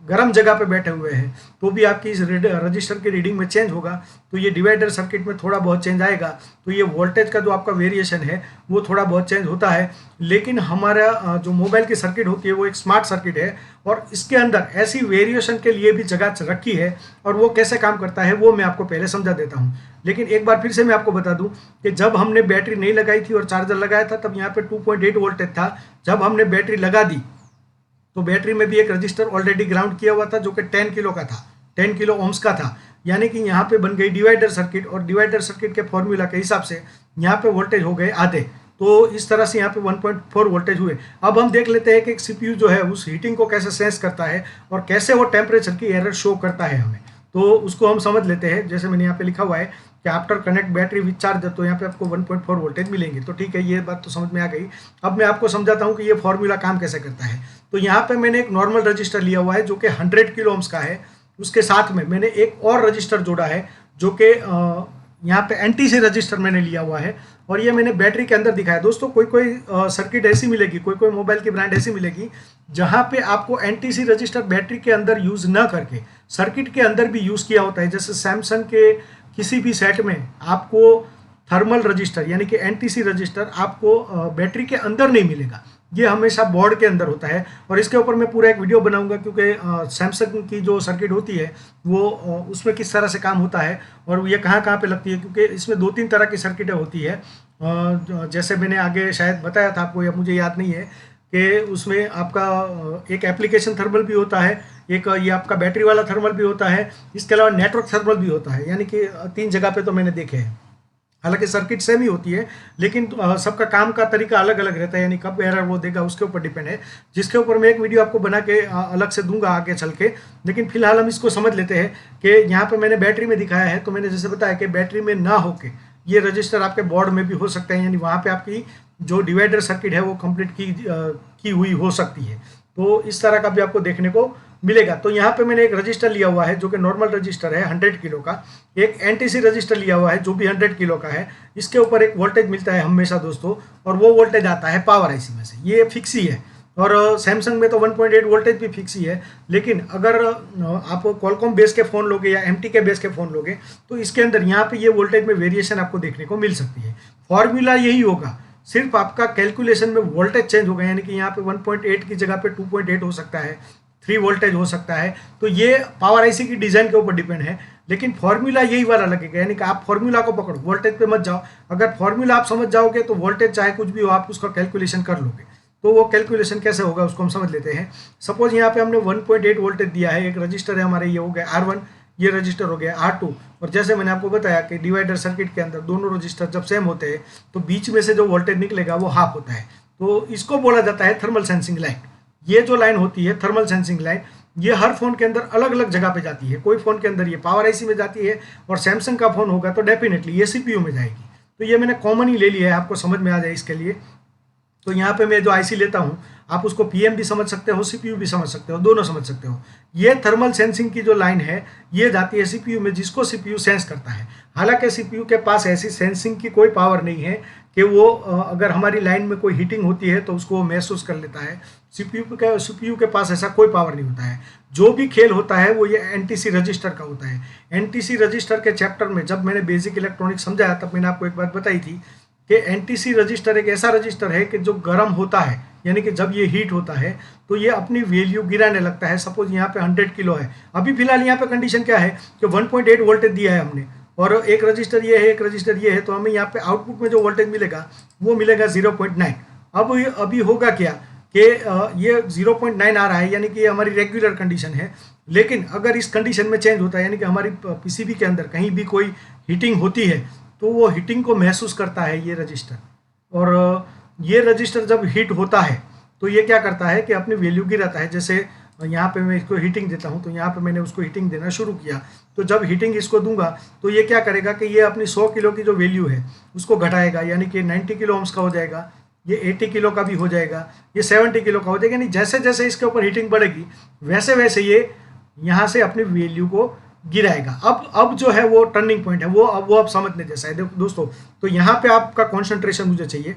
गर्म जगह पे बैठे हुए हैं तो भी आपकी इस रजिस्टर की रीडिंग में चेंज होगा, तो ये डिवाइडर सर्किट में थोड़ा बहुत चेंज आएगा। तो ये वोल्टेज का जो आपका वेरिएशन है वो थोड़ा बहुत चेंज होता है। लेकिन हमारा जो मोबाइल की सर्किट होती है वो एक स्मार्ट सर्किट है और इसके अंदर ऐसी वेरिएशन के लिए भी जगह रखी है, और वो कैसे काम करता है वो मैं आपको पहले समझा देता हूँ। लेकिन एक बार फिर से मैं आपको बता दूं कि जब हमने बैटरी नहीं लगाई थी और चार्जर लगाया था तब यहाँ पे 2.8 वोल्टेज था। जब हमने बैटरी लगा दी तो बैटरी में भी एक रजिस्टर ऑलरेडी ग्राउंड किया हुआ था जो कि 10 किलो का था, 10 किलो ओम्स का था, यानी कि यहाँ पे बन गई डिवाइडर सर्किट। और डिवाइडर सर्किट के फॉर्मूला के हिसाब से यहाँ पे वोल्टेज हो गए आधे, तो इस तरह से यहाँ पे 1.4 वोल्टेज हुए। अब हम देख लेते हैं कि सीपीयू जो है उस हीटिंग को कैसे सेंस करता है और कैसे वो टेम्परेचर की एरर शो करता है हमें, तो उसको हम समझ लेते हैं। जैसे मैंने यहाँ पे लिखा हुआ है कि after connect battery with charger, तो यहाँ पे आपको 1.4 वोल्टेज मिलेंगे। तो ठीक है, ये बात तो समझ में आ गई। अब मैं आपको समझाता हूँ कि ये फॉर्मूला काम कैसे करता है। तो यहाँ पे मैंने एक नॉर्मल रजिस्टर लिया हुआ है जो कि 100 किलो ओम्स का है। उसके साथ में मैंने एक और रजिस्टर जोड़ा है जो कि यहाँ पे एनटीसी रजिस्टर मैंने लिया हुआ है, और ये मैंने बैटरी के अंदर दिखाया। दोस्तों कोई कोई सर्किट ऐसी मिलेगी, कोई कोई मोबाइल की ब्रांड ऐसी मिलेगी जहाँ पे आपको एनटीसी रजिस्टर बैटरी के अंदर यूज ना करके सर्किट के अंदर भी यूज किया होता है। जैसे सैमसंग के किसी भी सेट में आपको थर्मल रजिस्टर यानी कि एनटीसी रजिस्टर आपको बैटरी के अंदर नहीं मिलेगा, ये हमेशा बोर्ड के अंदर होता है। और इसके ऊपर मैं पूरा एक वीडियो बनाऊंगा क्योंकि सैमसंग की जो सर्किट होती है वो उसमें किस तरह से काम होता है और ये कहाँ कहाँ पे लगती है, क्योंकि इसमें 2-3 तरह की सर्किटें होती है। जैसे मैंने आगे शायद बताया था आपको या मुझे याद नहीं है कि उसमें आपका एक एप्लीकेशन थर्मल भी होता है, एक ये आपका बैटरी वाला थर्मल भी होता है, इसके अलावा नेटवर्क थर्मल भी होता है। यानी कि 3 जगह पे तो मैंने देखे हैं। हालांकि सर्किट सेम ही होती है लेकिन सबका काम का तरीका अलग अलग रहता है, यानी कब एरर वो देगा उसके ऊपर डिपेंड है, जिसके ऊपर मैं एक वीडियो आपको बना के अलग से दूंगा आगे चल के। लेकिन फिलहाल हम इसको समझ लेते हैं कि यहाँ पे मैंने बैटरी में दिखाया है। तो मैंने जैसे बताया कि बैटरी में ना होके ये रजिस्टर आपके बोर्ड में भी हो सकते हैं, यानी वहाँ पे आपकी जो डिवाइडर सर्किट है वो कंप्लीट की हुई हो सकती है। तो इस तरह का भी आपको देखने को मिलेगा। तो यहाँ पे मैंने एक रजिस्टर लिया हुआ है जो कि नॉर्मल रजिस्टर है 100 किलो का, एक एनटीसी रजिस्टर लिया हुआ है जो भी 100 किलो का है। इसके ऊपर एक वोल्टेज मिलता है हमेशा दोस्तों, और वो वोल्टेज आता है पावर आईसी में से, ये फिक्स ही है। और सैमसंग में तो 1.8 वोल्टेज भी फिक्स ही है। लेकिन अगर आप क्वालकॉम बेस के फ़ोन लोगे या एमटी के बेस के फ़ोन लोगे तो इसके अंदर यहाँ पे ये वोल्टेज में वेरिएशन आपको देखने को मिल सकती है। फॉर्मूला यही होगा, सिर्फ आपका कैलकुलेशन में वोल्टेज चेंज होगा, यानी कि यहाँ पे 1.8 की जगह पे 2.8 हो सकता है, 3 वोल्टेज हो सकता है। तो ये पावर आईसी की डिज़ाइन के ऊपर डिपेंड है, लेकिन फॉर्मूला यही वाला लगेगा। यानी कि आप फॉर्मूला को पकड़ो, वोल्टेज पे मत जाओ। अगर फॉर्मूला आप समझ जाओगे तो वोल्टेज चाहे कुछ भी हो आप उसका कैलकुलेशन कर लोगे। तो वो कैलकुलेशन कैसे होगा उसको हम समझ लेते हैं। सपोज यहाँ पे हमने 1.8 वोल्टेज दिया है, एक रजिस्टर है हमारे, ये हो गया R1, ये रजिस्टर हो गया R2। और जैसे मैंने आपको बताया कि डिवाइडर सर्किट के अंदर दोनों रजिस्टर जब सेम होते हैं तो बीच में से जो वोल्टेज निकलेगा वो हाफ होता है। तो इसको बोला जाता है थर्मल सेंसिंग लाइन। ये जो लाइन होती है थर्मल सेंसिंग लाइन, ये हर फोन के अंदर अलग अलग जगह पे जाती है। कोई फोन के अंदर ये पावर आईसी में जाती है, और सैमसंग का फोन होगा तो डेफिनेटली ये सीपीयू में जाएगी। तो ये मैंने कॉमन ही ले लिया है, आपको समझ में आ जाए इसके लिए। तो यहाँ पे मैं जो आईसी लेता हूँ आप उसको पीएम भी समझ सकते हो, सीपीयू भी समझ सकते हो, दोनों समझ सकते हो। ये थर्मल सेंसिंग की जो लाइन है ये जाती है सीपीयू में, जिसको सीपीयू सेंस करता है। हालांकि सीपीयू के पास ऐसी सेंसिंग की कोई पावर नहीं है कि वो अगर हमारी लाइन में कोई हीटिंग होती है तो उसको वो महसूस कर लेता है। सीपीयू के पास ऐसा कोई पावर नहीं होता है। जो भी खेल होता है वो ये एनटीसी रजिस्टर का होता है। एनटीसी रजिस्टर के चैप्टर में जब मैंने बेसिक इलेक्ट्रॉनिक्स समझाया तब मैंने आपको एक बात बताई थी कि एनटीसी रजिस्टर एक ऐसा रजिस्टर है कि जो गर्म होता है यानी कि जब ये हीट होता है तो ये अपनी वैल्यू गिराने लगता है। सपोज यहाँ पे 100 किलो है, अभी फिलहाल यहाँ पे कंडीशन क्या है कि 1.8 वोल्टेज दिया है हमने, और एक रजिस्टर ये है, एक रजिस्टर ये है, तो हमें यहाँ पे आउटपुट में जो वोल्टेज मिलेगा वो मिलेगा 0.9। अब अभी होगा क्या कि ये 0.9 आ रहा है, यानी कि ये हमारी रेगुलर कंडीशन है। लेकिन अगर इस कंडीशन में चेंज होता है, यानी कि हमारी पीसीबी के अंदर कहीं भी कोई हीटिंग होती है, तो वो हीटिंग को महसूस करता है ये रजिस्टर, और ये रजिस्टर जब हीट होता है तो ये क्या करता है कि अपनी वैल्यू गिराता है। जैसे यहाँ पे मैं इसको हीटिंग देता हूँ, तो यहाँ पे मैंने उसको हीटिंग देना शुरू किया, तो जब हीटिंग इसको दूंगा तो ये क्या करेगा कि ये अपनी 100 किलो की जो वैल्यू है उसको घटाएगा, यानी कि 90 किलो ओम्स का हो जाएगा, ये 80 किलो का भी हो जाएगा, ये 70 किलो का हो जाएगा। यानी जैसे जैसे इसके ऊपर हीटिंग बढ़ेगी वैसे वैसे ये यहाँ से अपनी वैल्यू को गिराएगा। अब जो है वो टर्निंग पॉइंट है, वो अब समझने जैसा है दोस्तों। तो यहाँ पे आपका कॉन्सेंट्रेशन मुझे चाहिए।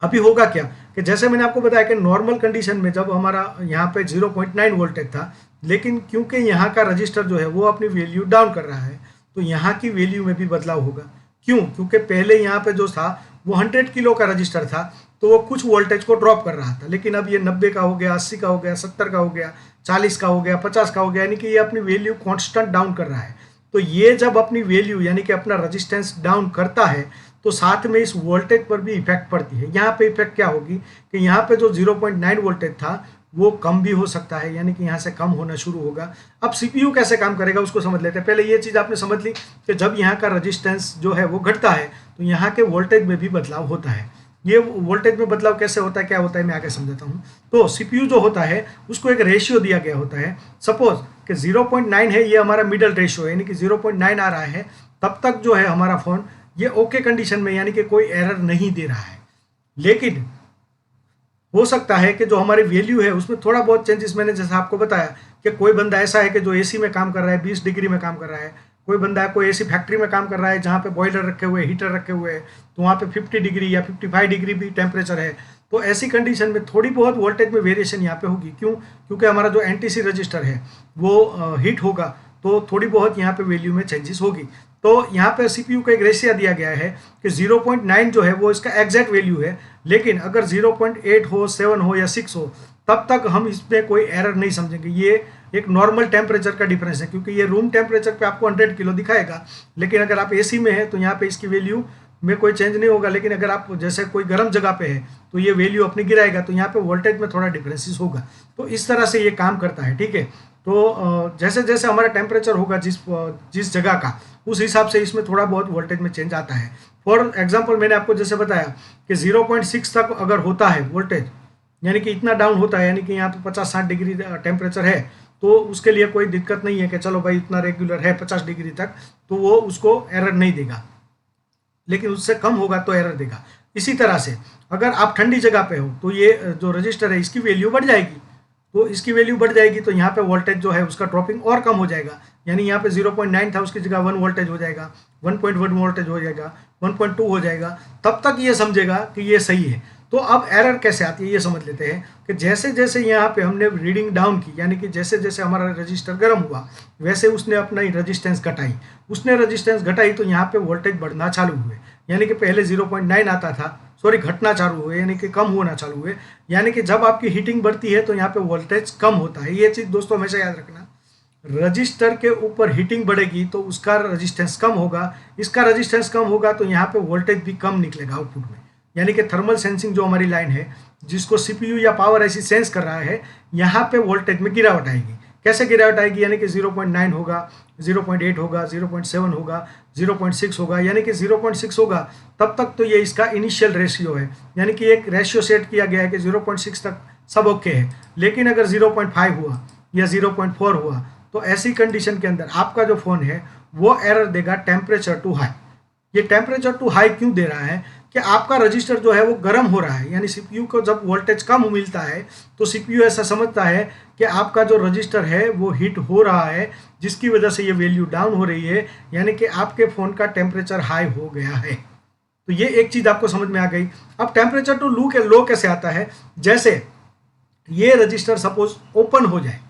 अभी होगा क्या कि जैसे मैंने आपको बताया कि नॉर्मल कंडीशन में जब हमारा यहाँ पे 0.9 वोल्टेज था, लेकिन क्योंकि यहाँ का रजिस्टर जो है वो अपनी वैल्यू डाउन कर रहा है, तो यहाँ की वैल्यू में भी बदलाव होगा। क्यों? क्योंकि पहले यहाँ पे जो था वो 100 किलो का रजिस्टर था, तो वो कुछ वोल्टेज को ड्रॉप कर रहा था, लेकिन अब ये 90 का हो गया, 80 का हो गया, 70 का हो गया, 40 का हो गया, 50 का हो गया, यानी कि ये अपनी वैल्यू कॉन्स्टेंट डाउन कर रहा है। तो ये जब अपनी वैल्यू यानी कि अपना रजिस्टेंस डाउन करता है तो साथ में इस वोल्टेज पर भी इफेक्ट पड़ती है। यहाँ पे इफेक्ट क्या होगी कि यहाँ पे जो 0.9 वोल्टेज था वो कम भी हो सकता है, यानी कि यहाँ से कम होना शुरू होगा। अब सीपीयू कैसे काम करेगा उसको समझ लेते हैं। पहले ये चीज़ आपने समझ ली कि जब यहाँ का रजिस्टेंस जो है वो घटता है तो यहाँ के वोल्टेज में भी बदलाव होता है। ये वोल्टेज में बदलाव कैसे होता है, क्या होता है, मैं आगे समझाता हूँ। तो सीपीयू जो होता है उसको एक रेशियो दिया गया होता है। सपोज कि 0.9 है, ये हमारा मिडल रेशियो है, यानी कि 0.9 आ रहा है, तब तक जो है हमारा फ़ोन ये ओके कंडीशन में, यानी कि कोई एरर नहीं दे रहा है। लेकिन हो सकता है कि जो हमारी वैल्यू है उसमें थोड़ा बहुत चेंजेस, मैंने जैसा आपको बताया कि कोई बंदा ऐसा है कि जो एसी में काम कर रहा है, 20 डिग्री में काम कर रहा है, कोई बंदा है कोई एसी फैक्ट्री में काम कर रहा है जहाँ पे बॉयलर रखे हुए, हीटर रखे हुए हैं, तो वहाँ पे 50 डिग्री या 55 डिग्री भी टेम्परेचर है। तो ऐसी कंडीशन में थोड़ी बहुत वोल्टेज में वेरिएशन यहाँ पे होगी। क्यों? क्योंकि हमारा जो एनटीसी रजिस्टर है वो हीट होगा, तो थोड़ी बहुत यहाँ पे वैल्यू में चेंजेस होगी। तो यहाँ पे सीपीयू का एक रेशियो दिया गया है कि 0.9 जो है वो इसका एग्जैक्ट वैल्यू है, लेकिन अगर 0.8 हो, 7 हो या 6 हो, तब तक हम इसमें कोई एरर नहीं समझेंगे। ये एक नॉर्मल टेम्परेचर का डिफरेंस है, क्योंकि ये रूम टेम्परेचर पे आपको 100 किलो दिखाएगा, लेकिन अगर आप एसी में है तो यहाँ पे इसकी वैल्यू में कोई चेंज नहीं होगा। लेकिन अगर आप जैसे कोई गर्म जगह पे है तो ये वैल्यू अपनी गिराएगा, तो यहाँ पे वोल्टेज में थोड़ा डिफरेंसेस होगा। तो इस तरह से ये काम करता है, ठीक है। तो जैसे जैसे हमारा टेम्परेचर होगा जिस जगह का, उस हिसाब से इसमें थोड़ा बहुत वोल्टेज में चेंज आता है। फॉर एग्जांपल मैंने आपको जैसे बताया कि 0.6 तक अगर होता है वोल्टेज, यानी कि इतना डाउन होता है, यानी कि यहाँ पे 50-60 डिग्री टेम्परेचर है, तो उसके लिए कोई दिक्कत नहीं है कि चलो भाई इतना रेगुलर है 50 डिग्री तक, तो वो उसको एरर नहीं देगा। लेकिन उससे कम होगा तो एरर देगा। इसी तरह से अगर आप ठंडी जगह पे हो तो ये जो रजिस्टर है इसकी वैल्यू बढ़ जाएगी, तो इसकी वैल्यू बढ़ जाएगी तो यहाँ पे वोल्टेज जो है उसका ड्रॉपिंग और कम हो जाएगा। यानी यहाँ पे 0.9 था, उसकी जगह 1 वोल्टेज हो जाएगा, 1.1 वोल्टेज हो जाएगा, 1.2 हो जाएगा। तब तक ये समझेगा कि ये सही है। तो अब एरर कैसे आती है ये समझ लेते हैं कि जैसे जैसे यहाँ पे हमने रीडिंग डाउन की, यानी कि जैसे जैसे हमारा रजिस्टर गर्म हुआ वैसे उसने अपना रजिस्टेंस घटाई, तो यहाँ पे वोल्टेज बढ़ना चालू हुए। यानी कि पहले 0.9 आता था, सॉरी घटना चालू हुए, यानी कि कम होना चालू हुए। यानी कि जब आपकी हीटिंग बढ़ती है तो यहाँ पे वोल्टेज कम होता है। ये चीज़ दोस्तों हमेशा याद रखना, रजिस्टर के ऊपर हीटिंग बढ़ेगी तो उसका रजिस्टेंस कम होगा, इसका रजिस्टेंस कम होगा तो यहाँ पे वोल्टेज भी कम निकलेगा आउटपुट में। यानी कि थर्मल सेंसिंग जो हमारी लाइन है जिसको सीपीयू या पावर ऐसी सेंस कर रहा है, यहाँ पे वोल्टेज में गिरावट आएगी। कैसे गिरावट आएगी? यानी कि 0.9 होगा, 0.8 होगा, 0.7 होगा, 0.6 होगा। यानी कि 0.6 होगा तब तक तो ये इसका इनिशियल रेशियो है, यानी कि एक रेशियो सेट किया गया है कि 0.6 तक सब ओके है। लेकिन अगर 0.5 हुआ या 0.4 हुआ तो ऐसी कंडीशन के अंदर आपका जो फ़ोन है वो एरर देगा टेम्परेचर टू हाई। ये टेम्परेचर टू हाई क्यों दे रहा है कि आपका रजिस्टर जो है वो गर्म हो रहा है। यानी सीपीयू को जब वोल्टेज कम मिलता है तो सीपीयू ऐसा समझता है कि आपका जो रजिस्टर है वो हीट हो रहा है, जिसकी वजह से ये वैल्यू डाउन हो रही है, यानी कि आपके फ़ोन का टेम्परेचर हाई हो गया है। तो ये एक चीज़ आपको समझ में आ गई। अब टेम्परेचर टू लो कैसे आता है? जैसे ये रजिस्टर सपोज ओपन हो जाए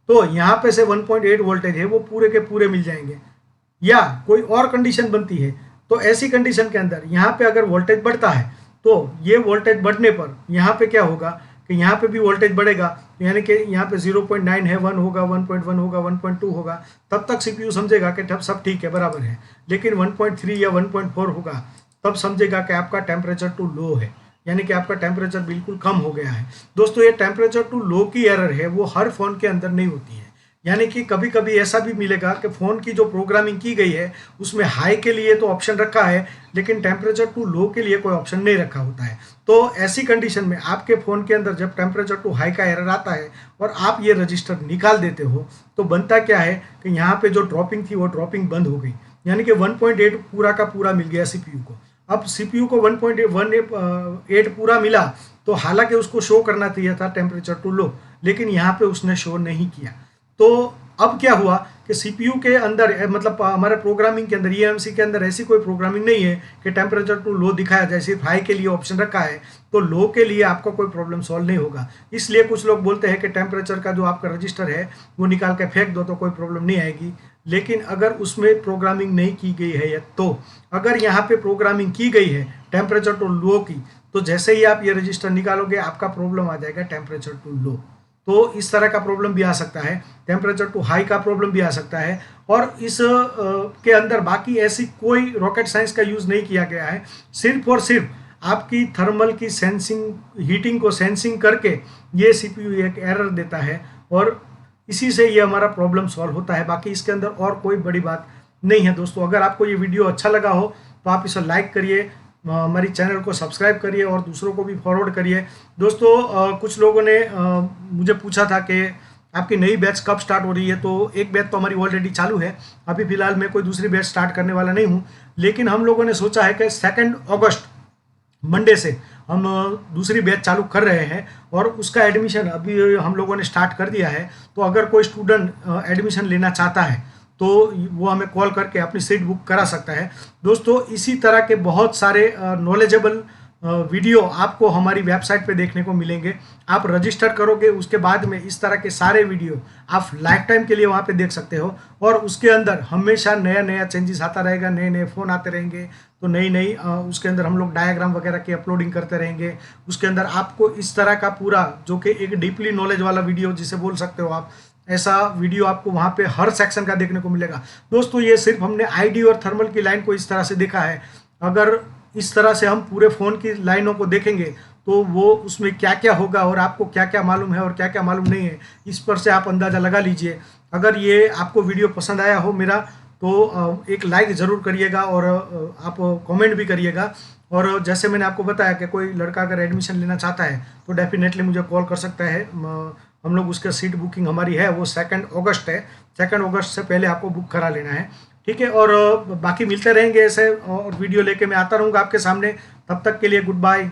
तो यहाँ पे से 1.8 वोल्टेज है वो पूरे के पूरे मिल जाएंगे, या कोई और कंडीशन बनती है तो ऐसी कंडीशन के अंदर यहाँ पे अगर वोल्टेज बढ़ता है तो ये वोल्टेज बढ़ने पर यहाँ पे क्या होगा कि यहाँ पे भी वोल्टेज बढ़ेगा, यानी कि यहाँ पे 0.9 है, 1 होगा, 1.1 होगा, 1.2 होगा, तब तक सीपीयू समझेगा कि सब ठीक है, बराबर है। लेकिन 1.3 या 1.4 होगा तब समझेगा कि आपका टेम्परेचर टू लो है, यानी कि आपका टेम्परेचर बिल्कुल कम हो गया है। दोस्तों ये टेम्परेचर टू लो की एरर है, वो हर फ़ोन के अंदर नहीं होती है। यानी कि कभी कभी ऐसा भी मिलेगा कि फ़ोन की जो प्रोग्रामिंग की गई है उसमें हाई के लिए तो ऑप्शन रखा है, लेकिन टेम्परेचर टू लो के लिए कोई ऑप्शन नहीं रखा होता है। तो ऐसी कंडीशन में आपके फ़ोन के अंदर जब टेम्परेचर टू हाई का एरर आता है और आप ये रजिस्टर निकाल देते हो, तो बनता क्या है कि यहाँ पे जो ड्रॉपिंग थी वो ड्रॉपिंग बंद हो गई, यानी कि 1.8 पूरा का पूरा मिल गया सीपीयू को। अब सीपीयू को 1.8 पूरा मिला, तो हालांकि उसको शो करना चाहिए था टेम्परेचर टू लो, लेकिन यहाँ पे उसने शो नहीं किया। तो अब क्या हुआ कि सीपीयू के अंदर, मतलब हमारे प्रोग्रामिंग के अंदर, ईएमसी के अंदर ऐसी कोई प्रोग्रामिंग नहीं है कि टेम्परेचर टू लो दिखाया जाए, सिर्फ हाई के लिए ऑप्शन रखा है, तो लो के लिए आपका कोई प्रॉब्लम सॉल्व नहीं होगा। इसलिए कुछ लोग बोलते हैं कि टेम्परेचर का जो आपका रजिस्टर है वो निकाल के फेंक दो तो कोई प्रॉब्लम नहीं आएगी। लेकिन अगर उसमें प्रोग्रामिंग नहीं की गई है, तो अगर यहाँ पे प्रोग्रामिंग की गई है टेम्परेचर टू लो की, तो जैसे ही आप ये रजिस्टर निकालोगे आपका प्रॉब्लम आ जाएगा टेम्परेचर टू लो। तो इस तरह का प्रॉब्लम भी आ सकता है, टेम्परेचर टू हाई का प्रॉब्लम भी आ सकता है। और इस के अंदर बाकी ऐसी कोई रॉकेट साइंस का यूज़ नहीं किया गया है, सिर्फ और सिर्फ आपकी थर्मल की सेंसिंग, हीटिंग को सेंसिंग करके ये सीपीयू एक एरर देता है और इसी से ये हमारा प्रॉब्लम सॉल्व होता है। बाकी इसके अंदर और कोई बड़ी बात नहीं है। दोस्तों अगर आपको ये वीडियो अच्छा लगा हो तो आप इसे लाइक करिए, हमारी चैनल को सब्सक्राइब करिए और दूसरों को भी फॉरवर्ड करिए। दोस्तों कुछ लोगों ने मुझे पूछा था कि आपकी नई बैच कब स्टार्ट हो रही है, तो एक बैच तो हमारी ऑलरेडी चालू है। अभी फिलहाल मैं कोई दूसरी बैच स्टार्ट करने वाला नहीं हूँ, लेकिन हम लोगों ने सोचा है कि 2 अगस्त मंडे से हम दूसरी बैच चालू कर रहे हैं और उसका एडमिशन अभी हम लोगों ने स्टार्ट कर दिया है। तो अगर कोई स्टूडेंट एडमिशन लेना चाहता है तो वो हमें कॉल करके अपनी सीट बुक करा सकता है। दोस्तों इसी तरह के बहुत सारे नॉलेजेबल वीडियो आपको हमारी वेबसाइट पे देखने को मिलेंगे। आप रजिस्टर करोगे, उसके बाद में इस तरह के सारे वीडियो आप लाइफ टाइम के लिए वहाँ पे देख सकते हो। और उसके अंदर हमेशा नया नया चेंजेस आता रहेगा, नए नए फ़ोन आते रहेंगे, तो नई नई उसके अंदर हम लोग डायग्राम वगैरह की अपलोडिंग करते रहेंगे। उसके अंदर आपको इस तरह का पूरा, जो कि एक डीपली नॉलेज वाला वीडियो जिसे बोल सकते हो आप, ऐसा वीडियो आपको वहाँ पे हर सेक्शन का देखने को मिलेगा। दोस्तों ये सिर्फ हमने आईडी और थर्मल की लाइन को इस तरह से देखा है। अगर इस तरह से हम पूरे फ़ोन की लाइनों को देखेंगे तो वो उसमें क्या क्या होगा और आपको क्या क्या मालूम है और क्या क्या मालूम नहीं है, इस पर से आप अंदाज़ा लगा लीजिए। अगर ये आपको वीडियो पसंद आया हो मेरा, तो एक लाइक ज़रूर करिएगा और आप कमेंट भी करिएगा। और जैसे मैंने आपको बताया कि कोई लड़का अगर एडमिशन लेना चाहता है तो डेफिनेटली मुझे कॉल कर सकता है। हम लोग उसका सीट बुकिंग हमारी है वो 2 अगस्त है, 2 अगस्त से पहले आपको बुक करा लेना है, ठीक है। और बाकी मिलते रहेंगे ऐसे और वीडियो लेके मैं आता रहूँगा आपके सामने। तब तक के लिए गुड बाय।